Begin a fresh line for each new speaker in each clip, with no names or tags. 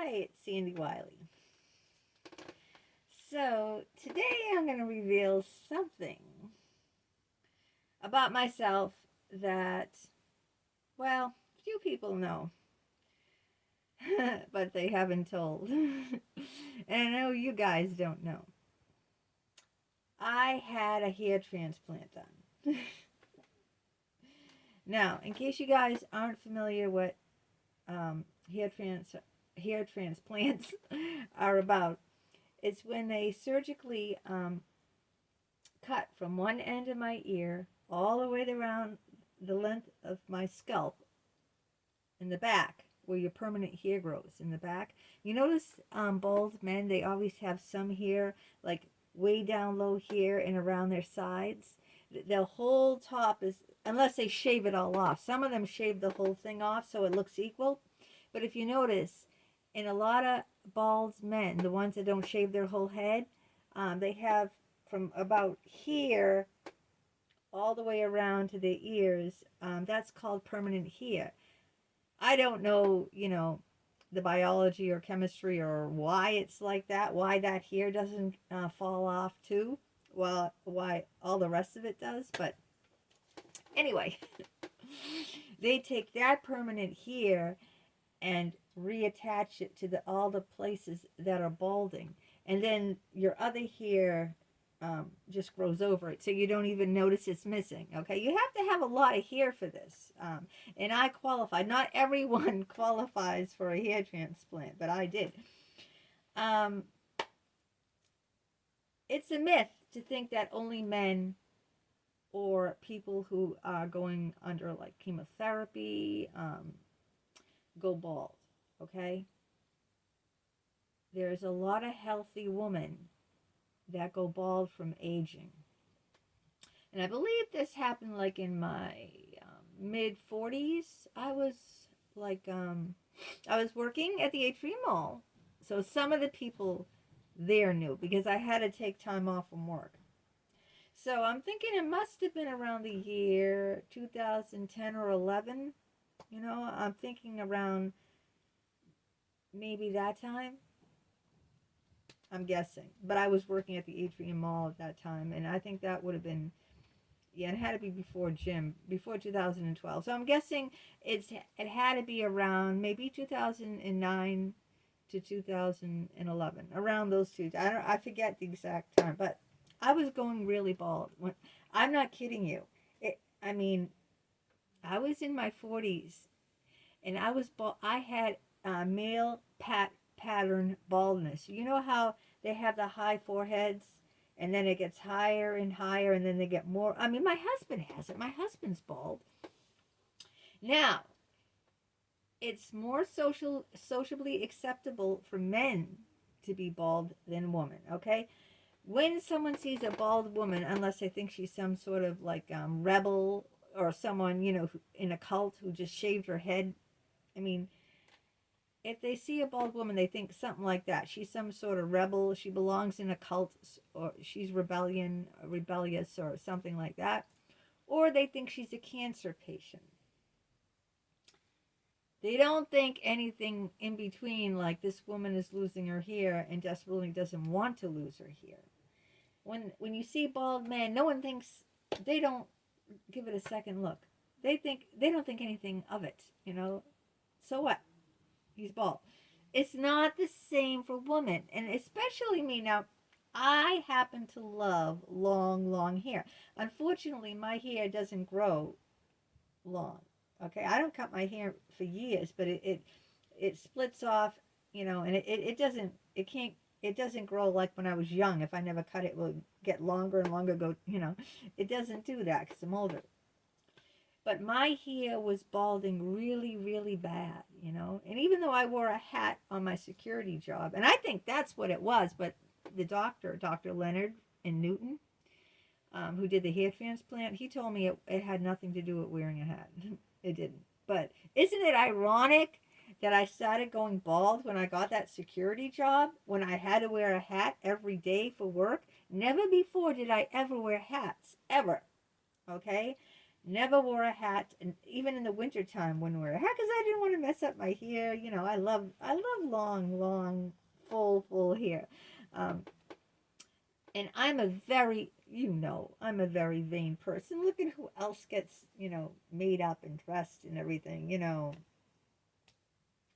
Hi, it's Sandy Wiley. So, today I'm going to reveal something about myself that, well, few people know, but they haven't told. And I know you guys don't know. I had a hair transplant done. Now, in case you guys aren't familiar with um, hair, trans- hair transplants are about, it's when they surgically cut from one end of my ear all the way around the length of my scalp in the back where your permanent hair grows in the back. You notice bald men, they always have some hair like way down low here and around their sides. The whole top is, unless they shave it all off. Some of them shave the whole thing off so it looks equal. But if you notice, in a lot of bald men, the ones that don't shave their whole head, they have from about here all the way around to the ears. That's called permanent hair. I don't know, the biology or chemistry or why it's like that, why that hair doesn't fall off too. Well, why all the rest of it does. But anyway, they take that permanent hair and reattach it to all the places that are balding. And then your other hair just grows over it, so you don't even notice it's missing. Okay, you have to have a lot of hair for this, and I qualified. Not everyone qualifies for a hair transplant, but I did. Um, it's a myth to think that only men or people who are going under like chemotherapy go bald. Okay, there's a lot of healthy women that go bald from aging. And I believe this happened like in my mid 40s. Like, I was working at the Atrium Mall. So some of the people there knew because I had to take time off from work. So I'm thinking it must have been around the year 2010 or 11. I'm thinking around maybe that time. I'm guessing. But I was working at the Atrium Mall at that time. And I think that would have been, yeah, it had to be before gym, before 2012. So I'm guessing it had to be around maybe 2009 to 2011, around those two. I forget the exact time, but I was going really bald. I'm not kidding you. I mean, I was in my 40s and I was bald. I had male pattern baldness. You know how they have the high foreheads and then it gets higher and higher and then they get more. I mean, my husband has it. My husband's bald. Now, it's more sociably acceptable for men to be bald than women, okay? When someone sees a bald woman, unless they think she's some sort of like rebel or someone, in a cult who just shaved her head, I mean, if they see a bald woman, they think something like that. She's some sort of rebel. She belongs in a cult, or she's rebellious, or something like that. Or they think she's a cancer patient. They don't think anything in between, like this woman is losing her hair and desperately doesn't want to lose her hair. When you see bald men, no one thinks, they don't give it a second look. They don't think anything of it. So what? He's bald. It's not the same for women, and especially me. Now, I happen to love long, long hair. Unfortunately, my hair doesn't grow long. Okay, I don't cut my hair for years, but it splits off, and it doesn't, it doesn't grow like when I was young. If I never cut it, it will get longer and longer. It doesn't do that because I'm older. But my hair was balding really, really bad, And even though I wore a hat on my security job, and I think that's what it was, but the doctor, Dr. Leonard in Newton, who did the hair transplant, he told me it had nothing to do with wearing a hat. It didn't. But isn't it ironic that I started going bald when I got that security job, when I had to wear a hat every day for work? Never before did I ever wear hats, ever. Okay? Never wore a hat, and even in the wintertime wouldn't wear a hat because I didn't want to mess up my hair. You know, I love long, long, full hair. Um, and I'm a very, I'm a very vain person. Look at who else gets, made up and dressed and everything.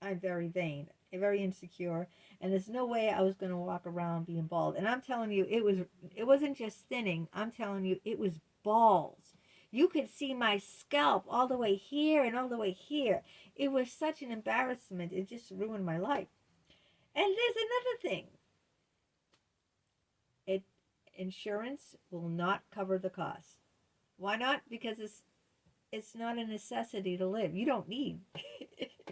I'm very vain, very insecure, and there's no way I was going to walk around being bald. And I'm telling you, it wasn't just thinning. I'm telling you, it was balls. You could see my scalp all the way here and all the way here. It was such an embarrassment. It just ruined my life. And there's another thing. It Insurance will not cover the cost. Why not? Because it's not a necessity to live. You don't need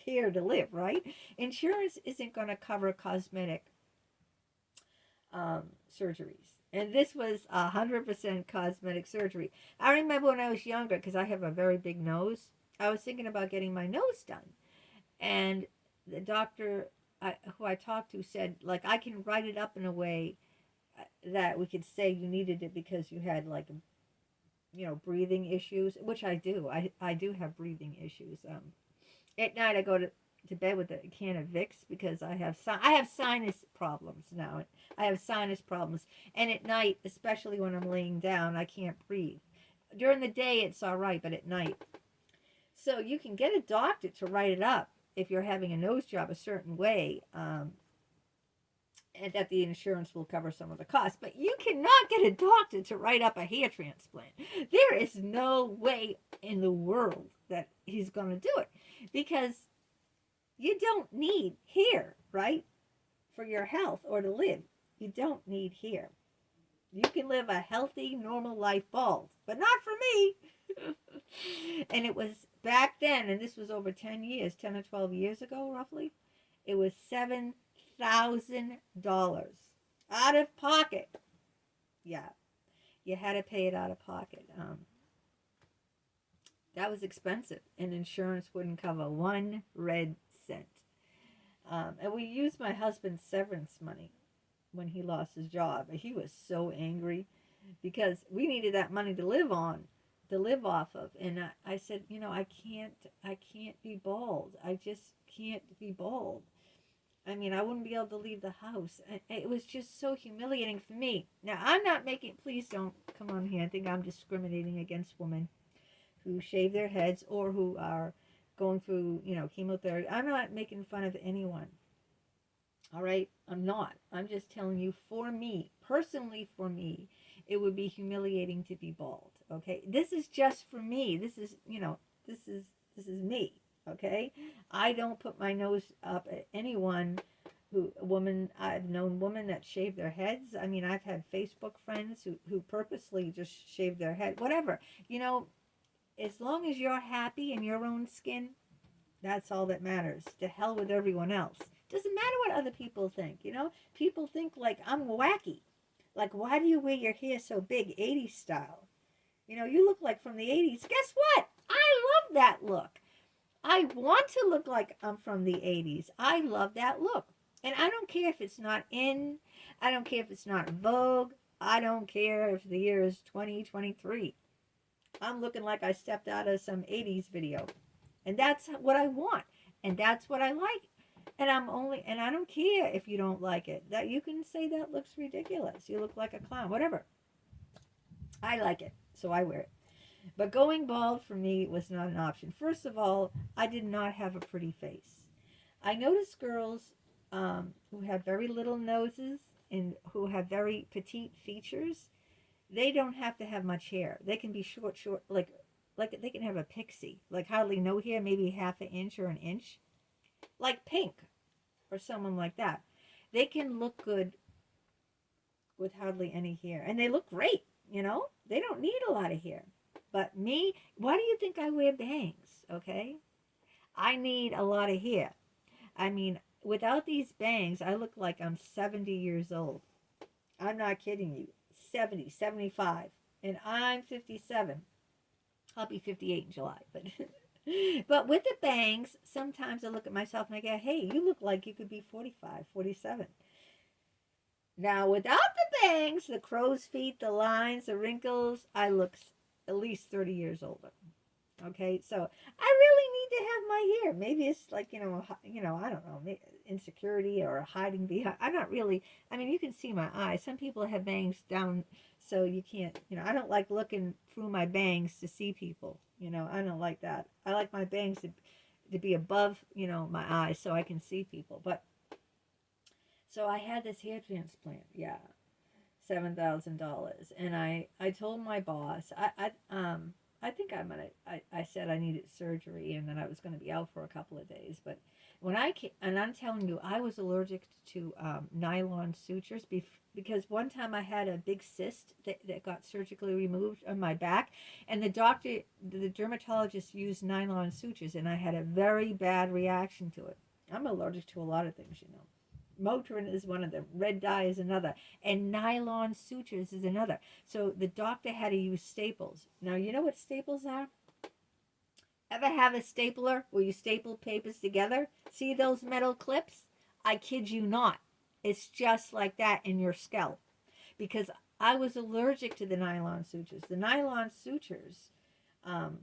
hair to live, right? Insurance isn't going to cover cosmetic surgeries. And this was 100% cosmetic surgery. I remember when I was younger, because I have a very big nose, I was thinking about getting my nose done. And the doctor who I talked to said, like, I can write it up in a way that we could say you needed it because you had, like, breathing issues, which I do. I do have breathing issues. At night I go to bed with a can of Vicks because I have sinus problems now. I have sinus problems, and at night, especially when I'm laying down, I can't breathe. During the day it's all right, but at night. So you can get a doctor to write it up if you're having a nose job a certain way. And that the insurance will cover some of the costs. But you cannot get a doctor to write up a hair transplant. There is no way in the world that he's going to do it because you don't need hair, right? For your health or to live. You don't need hair. You can live a healthy, normal life bald, but not for me. And it was back then, and this was over 10 years, 10 or 12 years ago, roughly. It was $7,000 out of pocket. Yeah, you had to pay it out of pocket. That was expensive, and insurance wouldn't cover one red cent. And we used my husband's severance money when he lost his job. He was so angry because we needed that money to live off of. And I said, I can't be bald. I just can't be bald. I mean, I wouldn't be able to leave the house. It was just so humiliating for me. Now, I'm not making, please don't come on here. I think I'm discriminating against women who shave their heads or who are going through, chemotherapy. I'm not making fun of anyone. All right? I'm not. I'm just telling you, for me, personally for me, it would be humiliating to be bald. Okay? This is just for me. This is me. Okay? I don't put my nose up at anyone I've known women that shave their heads. I mean, I've had Facebook friends who purposely just shave their head, whatever. As long as you're happy in your own skin, that's all that matters. To hell with everyone else. Doesn't matter what other people think, People think like I'm wacky. Like, why do you wear your hair so big, 80s style? You look like from the 80s. Guess what? I love that look. I want to look like I'm from the 80s. I love that look. And I don't care if it's not in. I don't care if it's not Vogue. I don't care if the year is 2023. I'm looking like I stepped out of some 80s video. And that's what I want. And that's what I like. And I don't care if you don't like it. That you can say that looks ridiculous. You look like a clown, whatever. I like it, so I wear it. But going bald for me was not an option. First of all, I did not have a pretty face. I noticed girls who have very little noses and who have very petite features. They don't have to have much hair. They can be short, like they can have a pixie, like hardly no hair, maybe half an inch or an inch, like Pink or someone like that. They can look good with hardly any hair, and they look great. They don't need a lot of hair. But me, why do you think I wear bangs? Okay, I need a lot of hair. I mean, without these bangs, I look like I'm 70 years old. I'm not kidding you. 70, 75, and I'm 57. I'll be 58 in July, but but with the bangs, sometimes I look at myself and I go, hey, you look like you could be 45, 47. Now, without the bangs, the crow's feet, the lines, the wrinkles, I look at least 30 years older. Okay, so I really need to have my hair. Maybe it's like I don't know, insecurity or hiding behind. I'm not really. I mean, you can see my eyes. Some people have bangs down, so you can't. I don't like looking through my bangs to see people. I don't like that. I like my bangs to be above, my eyes, so I can see people. But so I had this hair transplant. Yeah, $7,000, and I told my boss I think I said I needed surgery and that I was going to be out for a couple of days. But when and I'm telling you, I was allergic to nylon sutures because one time I had a big cyst that got surgically removed on my back, and the dermatologist used nylon sutures, and I had a very bad reaction to it. I'm allergic to a lot of things. Motrin is one of them. Red dye is another. And nylon sutures is another. So the doctor had to use staples. Now, you know what staples are? Ever have a stapler where you staple papers together? See those metal clips? I kid you not. It's just like that in your scalp. Because I was allergic to the nylon sutures. The nylon sutures, um,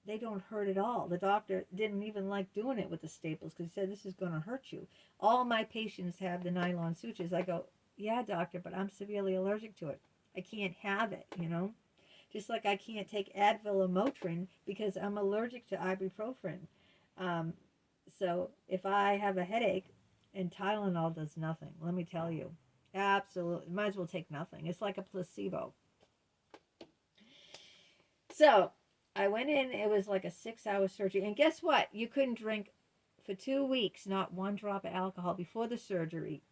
they don't hurt at all. The doctor didn't even like doing it with the staples because he said, this is going to hurt you. All my patients have the nylon sutures. I go, yeah, doctor, but I'm severely allergic to it. I can't have it. Just like I can't take Advil or Motrin because I'm allergic to ibuprofen. Um, so if I have a headache, and Tylenol does nothing, let me tell you. Absolutely. Might as well take nothing. It's like a placebo. So I went in, it was like a 6-hour surgery. And guess what? You couldn't drink for 2 weeks, not one drop of alcohol before the surgery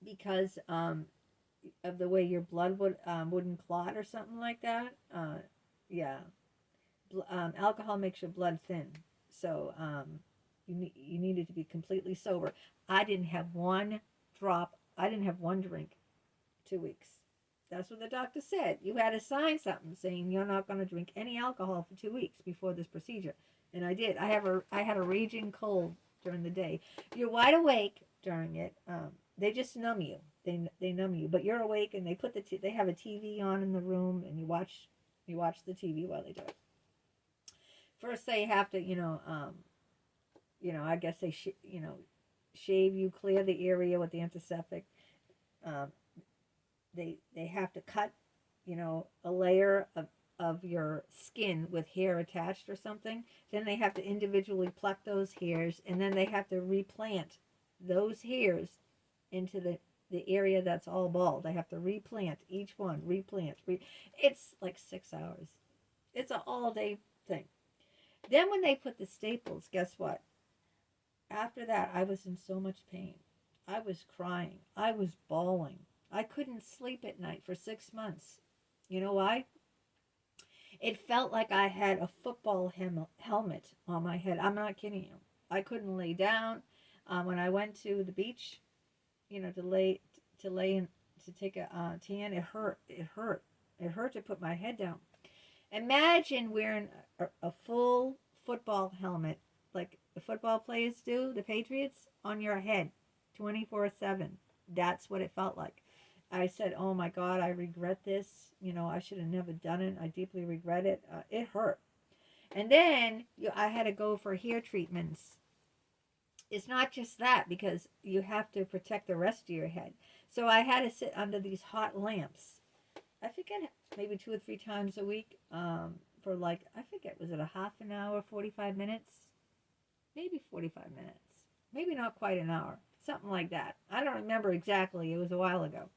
because of the way your blood wouldn't clot or something like that. Yeah. Alcohol makes your blood thin. So you needed to be completely sober. I didn't have one drop, I didn't have one drink 2 weeks. That's what the doctor said. You had to sign something saying you're not going to drink any alcohol for 2 weeks before this procedure. And I did. I had a raging cold during the day. You're wide awake during it. They just numb you. They numb you, but you're awake, and they have a TV on in the room, and you watch the TV while they do it. First, they have to I guess they shave you, clear the area with the antiseptic. Um, they have to cut a layer of your skin with hair attached or something. Then they have to individually pluck those hairs, and then they have to replant those hairs into the area that's all bald. They have to replant each one, it's like 6 hours. It's an all day thing. Then when they put the staples, guess what? After that, I was in so much pain. I was crying. I was bawling. I couldn't sleep at night for 6 months. You know why? It felt like I had a football helmet on my head. I'm not kidding you. I couldn't lay down. When I went to the beach, to lay in, to take a tan, it hurt. It hurt. It hurt to put my head down. Imagine wearing a full football helmet like the football players do, the Patriots, on your head 24/7. That's what it felt like. I said, oh my God, I regret this. I should have never done it. I deeply regret it. It hurt. And then I had to go for hair treatments. It's not just that, because you have to protect the rest of your head. So I had to sit under these hot lamps. I forget, maybe 2 or 3 times a week, for like, I forget, was it a half an hour, 45 minutes? Maybe 45 minutes. Maybe not quite an hour. Something like that. I don't remember exactly. It was a while ago.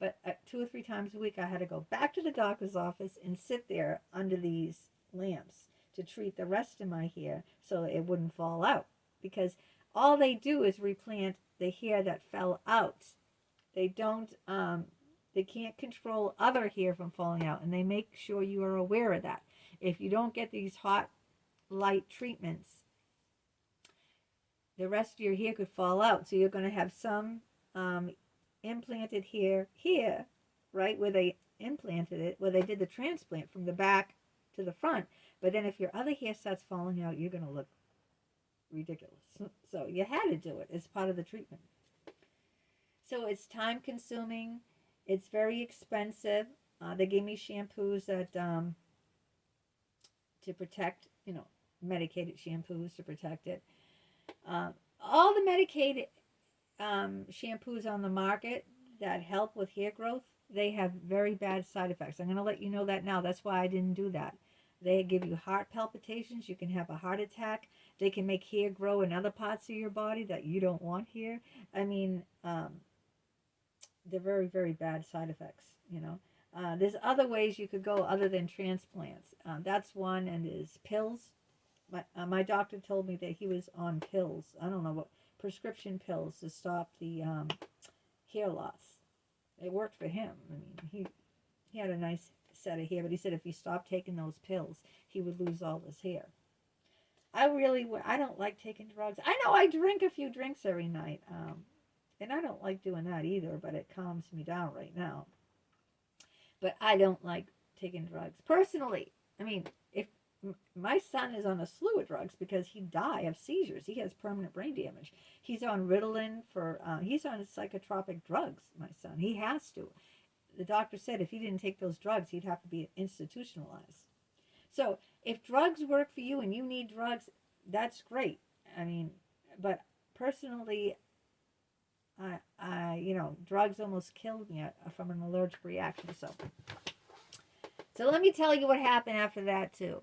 But 2 or 3 times a week, I had to go back to the doctor's office and sit there under these lamps to treat the rest of my hair so it wouldn't fall out. Because all they do is replant the hair that fell out. They don't, they can't control other hair from falling out, and they make sure you are aware of that. If you don't get these hot light treatments, the rest of your hair could fall out. So you're going to have some implanted hair here, right where they implanted it, where they did the transplant from the back to the front. But then if your other hair starts falling out, you're going to look ridiculous. So you had to do it as part of the treatment. So it's time consuming. It's very expensive. They gave me shampoos that to protect, medicated shampoos to protect it. All the medicated shampoos on the market that help with hair growth, they have very bad side effects. I'm going to let you know that now. That's why I didn't do that. They give you heart palpitations. You can have a heart attack. They can make hair grow in other parts of your body that you don't want here. I mean, they're very, very bad side effects, there's other ways you could go other than transplants. That's one, and is pills. My doctor told me that he was on pills. I don't know what prescription pills to stop the hair loss. It worked for him. I mean, he had a nice set of hair, but he said if he stopped taking those pills, he would lose all his hair. I don't like taking drugs. I know I drink a few drinks every night, and I don't like doing that either, but it calms me down right now. But I don't like taking drugs. Personally, I mean, if my son is on a slew of drugs because he'd die of seizures. He has permanent brain damage. He's on Ritalin he's on psychotropic drugs, my son. He has to. The doctor said if he didn't take those drugs, he'd have to be institutionalized. So if drugs work for you and you need drugs, that's great. I mean, but personally, drugs almost killed me from an allergic reaction. So let me tell you what happened after that too.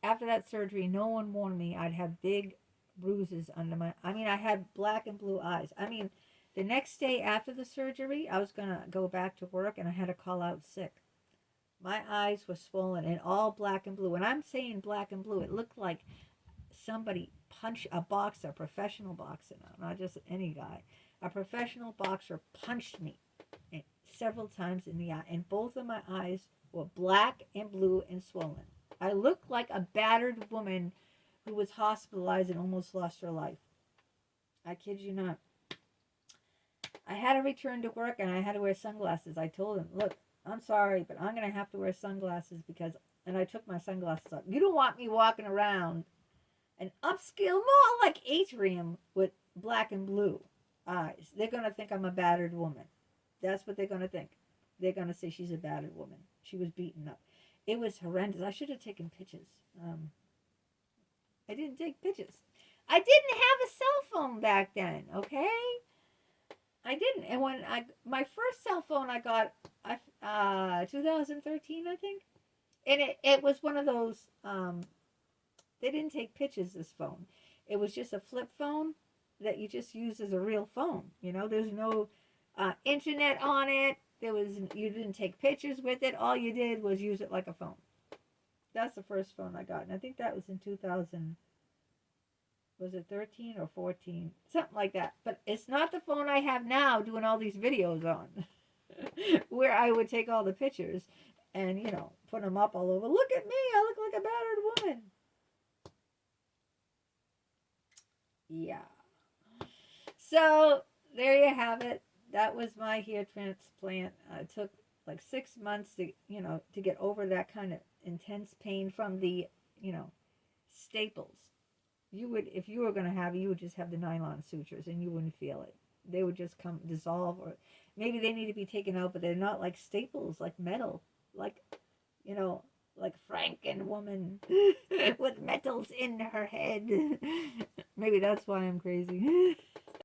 After that surgery, no one warned me I'd have big bruises under I had black and blue eyes. The next day after the surgery, I was going to go back to work and I had to call out sick. My eyes were swollen and all black and blue. When I'm saying black and blue, it looked like somebody punched a boxer, a professional boxer now, not just any guy. A professional boxer punched me several times in the eye, and both of my eyes were black and blue and swollen. I looked like a battered woman who was hospitalized and almost lost her life. I kid you not. I had to return to work and I had to wear sunglasses. I told him, look, I'm sorry, but I'm going to have to wear sunglasses and I took my sunglasses off. You don't want me walking around an upscale, more like atrium with black and blue eyes. They're going to think I'm a battered woman. That's what they're going to think. They're going to say she's a battered woman. She was beaten up. It was horrendous. I should have taken pictures. I didn't take pictures. I didn't have a cell phone back then, okay? I didn't. And when my first cell phone I got, 2013, I think. And it was one of those, they didn't take pictures, this phone. It was just a flip phone that you just use as a real phone. There's no internet on it. You didn't take pictures with it. All you did was use it like a phone. That's the first phone I got. And I think that was in 2000. Was it 13 or 14? Something like that. But it's not the phone I have now doing all these videos on. Where I would take all the pictures and, put them up all over. Look at me. I look like a battered woman. Yeah. So there you have it. That was my hair transplant. It took like 6 months to get over that kind of intense pain from the, staples. If you were going to have it, you would just have the nylon sutures and you wouldn't feel it. They would just dissolve, or maybe they need to be taken out, but they're not like staples, like metal, like Franken woman with metals in her head. Maybe that's why I'm crazy.